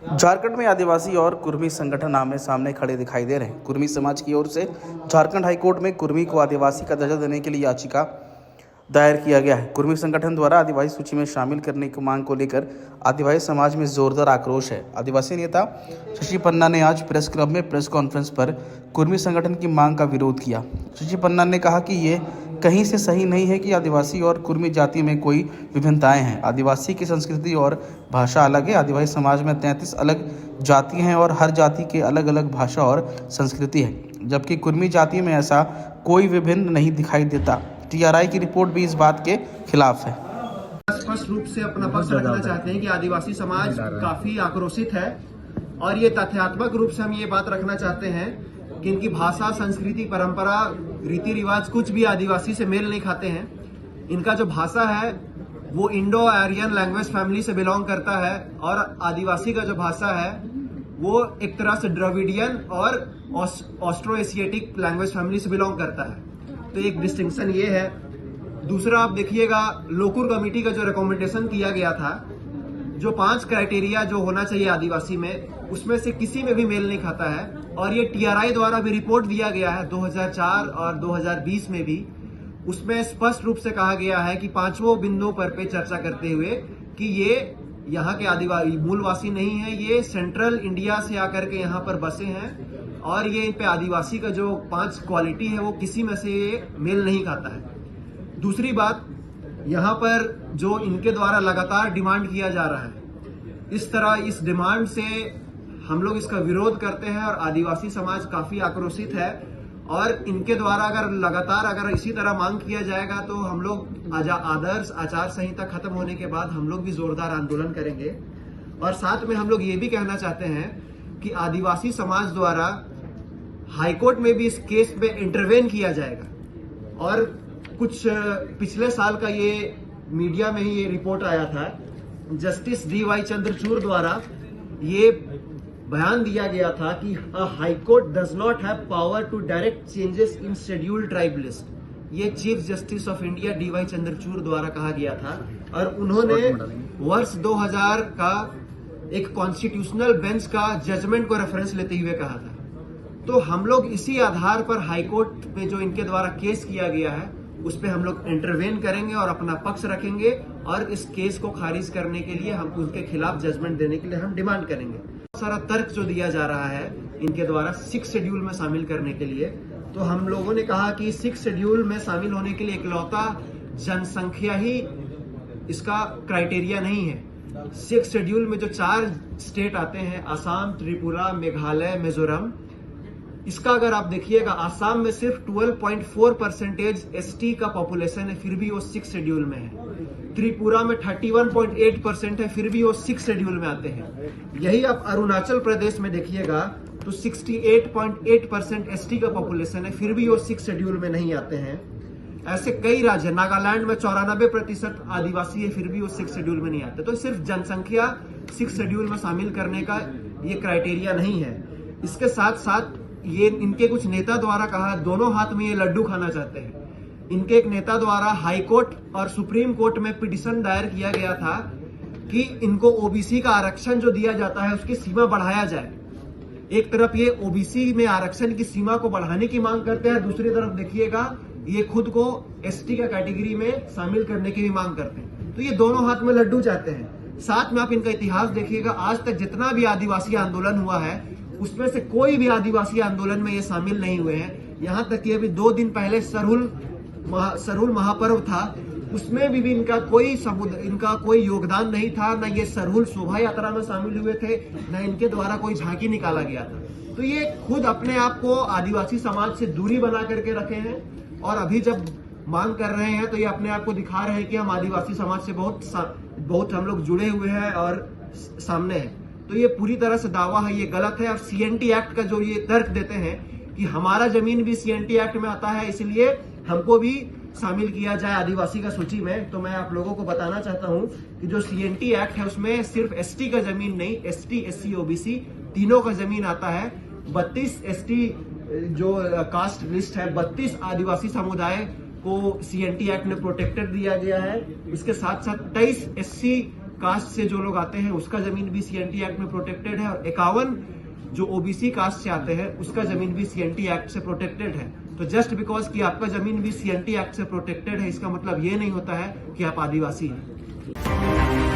झारखंड में आदिवासी और कुर्मी संगठन आमने सामने खड़े दिखाई दे रहे हैं। कुर्मी समाज की ओर से झारखंड हाईकोर्ट में कुर्मी को आदिवासी का दर्जा देने के लिए याचिका दायर किया गया है। कुर्मी संगठन द्वारा आदिवासी सूची में शामिल करने की मांग को लेकर आदिवासी समाज में जोरदार आक्रोश है। आदिवासी नेता शशि पन्ना ने आज प्रेस क्लब में प्रेस कॉन्फ्रेंस पर कुर्मी संगठन की मांग का विरोध किया। शशि पन्ना ने कहा कि ये कहीं से सही नहीं है कि आदिवासी और कुर्मी जाति में कोई विभिन्नताएं हैं। आदिवासी की संस्कृति और भाषा अलग है। आदिवासी समाज में 33 अलग जाति हैं और हर जाति के अलग अलग भाषा और संस्कृति है, जबकि कुर्मी जाति में ऐसा कोई विभिन्न नहीं दिखाई देता। टीआरआई की रिपोर्ट भी इस बात के खिलाफ है। स्पष्ट रूप से अपना पक्ष रखना चाहते हैं कि आदिवासी समाज काफी आक्रोशित है और ये तथ्यात्मक रूप से हम ये बात रखना चाहते हैं कि इनकी भाषा, संस्कृति, परंपरा, रीति रिवाज कुछ भी आदिवासी से मेल नहीं खाते हैं। इनका जो भाषा है वो इंडो आर्यन लैंग्वेज फैमिली से बिलोंग करता है और आदिवासी का जो भाषा है वो एक तरह से द्रविडियन और ऑस्ट्रो एशियाटिक लैंग्वेज फैमिली से बिलोंग करता है। तो एक डिस्टिंक्शन ये है। दूसरा, आप देखिएगा लोकुर कमेटी का जो रिकमेंडेशन किया गया था, जो 5 क्राइटेरिया जो होना चाहिए आदिवासी में, उसमें से किसी में भी मेल नहीं खाता है। और ये टीआरआई द्वारा भी रिपोर्ट दिया गया है 2004 और 2020 में भी। उसमें स्पष्ट रूप से कहा गया है कि 5 बिंदुओं पर पे चर्चा करते हुए कि ये यहाँ के आदिवासी मूलवासी नहीं है, ये सेंट्रल इंडिया से आकर के यहाँ पर बसे हैं और ये इन पे आदिवासी का जो 5 क्वालिटी है वो किसी में से ये मेल नहीं खाता है। दूसरी बात, यहाँ पर जो इनके द्वारा लगातार डिमांड किया जा रहा है, इस तरह इस डिमांड से हम लोग इसका विरोध करते हैं और आदिवासी समाज काफी आक्रोशित है। और इनके द्वारा अगर इसी तरह मांग किया जाएगा तो हम लोग आदर्श आचार संहिता खत्म होने के बाद हम लोग भी जोरदार आंदोलन करेंगे। और साथ में हम लोग ये भी कहना चाहते हैं कि आदिवासी समाज द्वारा हाईकोर्ट में भी इस केस में इंटरवेन किया जाएगा। और कुछ पिछले साल का ये मीडिया में ही ये रिपोर्ट आया था, जस्टिस DY चंद्रचूड़ द्वारा ये बयान दिया गया था कि high court does not have power to direct changes in scheduled tribe list. ये chief justice of India DY Chandrachud द्वारा कहा गया था और उन्होंने वर्ष 2000 का एक कॉन्स्टिट्यूशनल बेंच का जजमेंट को रेफरेंस लेते हुए कहा था। तो हम लोग इसी आधार पर हाईकोर्ट में जो इनके द्वारा केस किया गया है उस पर हम लोग इंटरवेन करेंगे और अपना पक्ष रखेंगे और इस केस को खारिज करने के लिए, हम उनके खिलाफ जजमेंट देने के लिए हम डिमांड करेंगे। सारा तर्क जो दिया जा रहा है इनके द्वारा 6 शेड्यूल में शामिल करने के लिए, तो हम लोगों ने कहा कि 6 शेड्यूल में शामिल होने के लिए इकलौता जनसंख्या ही इसका क्राइटेरिया नहीं है। 6 शेड्यूल में जो 4 स्टेट आते हैं, असम, त्रिपुरा, मेघालय, मिजोरम, इसका अगर आप देखिएगा आसाम में सिर्फ 12.4% ST का पॉपुलेशन है, फिर भी वो 6 शेड्यूल में है। त्रिपुरा में 31.8% है, फिर भी वो 6 शेड्यूल में आते हैं। यही आप अरुणाचल प्रदेश में देखिएगा तो 68.8% ST का पॉपुलेशन है, फिर भी वो 6 शेड्यूल में नहीं आते हैं। ऐसे कई राज्य, नागालैंड में 94% आदिवासी है, फिर भी वो 6 शेड्यूल में नहीं आते। तो सिर्फ जनसंख्या 6 शेड्यूल में शामिल करने का ये क्राइटेरिया नहीं है। इसके साथ साथ ये इनके कुछ नेता द्वारा कहा, दोनों हाथ में ये लड्डू खाना चाहते हैं। इनके एक नेता द्वारा हाई कोर्ट और सुप्रीम कोर्ट में पिटीशन दायर किया गया था कि इनको ओबीसी का आरक्षण जो दिया जाता है उसकी सीमा बढ़ाया जाए। एक तरफ ये ओबीसी में आरक्षण की सीमा को बढ़ाने की मांग करते हैं, दूसरी तरफ देखिएगा ये खुद को ST का कैटेगरी में शामिल करने की भी मांग करते हैं। तो ये दोनों हाथ में लड्डू चाहते हैं। साथ में आप इनका इतिहास देखिएगा, आज तक जितना भी आदिवासी आंदोलन हुआ है उसमें से कोई भी आदिवासी आंदोलन में ये शामिल नहीं हुए हैं। यहाँ तक कि अभी 2 दिन पहले सरहुल महापर्व था, उसमें भी इनका कोई योगदान नहीं था। न ये सरहुल शोभा यात्रा में शामिल हुए थे, न इनके द्वारा कोई झांकी निकाला गया था। तो ये खुद अपने आप को आदिवासी समाज से दूरी बना करके रखे हैं और अभी जब मांग कर रहे हैं तो ये अपने आप को दिखा रहे हैं कि हम आदिवासी समाज से बहुत हम लोग जुड़े हुए हैं और सामने हैं। तो ये पूरी तरह से दावा है, ये गलत है। और CNT एक्ट का जो ये तर्क देते हैं कि हमारा जमीन भी CNT एक्ट में आता है, इसलिए हमको भी शामिल किया जाए आदिवासी का सूची में, तो मैं आप लोगों को बताना चाहता हूं कि जो CNT एक्ट है उसमें सिर्फ ST का जमीन नहीं, ST, SC, OBC तीनों का जमीन आता है। 32 ST जो कास्ट लिस्ट है, 32 आदिवासी समुदाय को CNT एक्ट में प्रोटेक्टेड दिया गया है। इसके साथ साथ 23 SC कास्ट से जो लोग आते हैं उसका जमीन भी सीएनटी एक्ट में प्रोटेक्टेड है, और 51 जो ओबीसी कास्ट से आते हैं उसका जमीन भी सीएनटी एक्ट से प्रोटेक्टेड है। तो जस्ट बिकॉज कि आपका जमीन भी सीएनटी एक्ट से प्रोटेक्टेड है, इसका मतलब ये नहीं होता है कि आप आदिवासी हैं।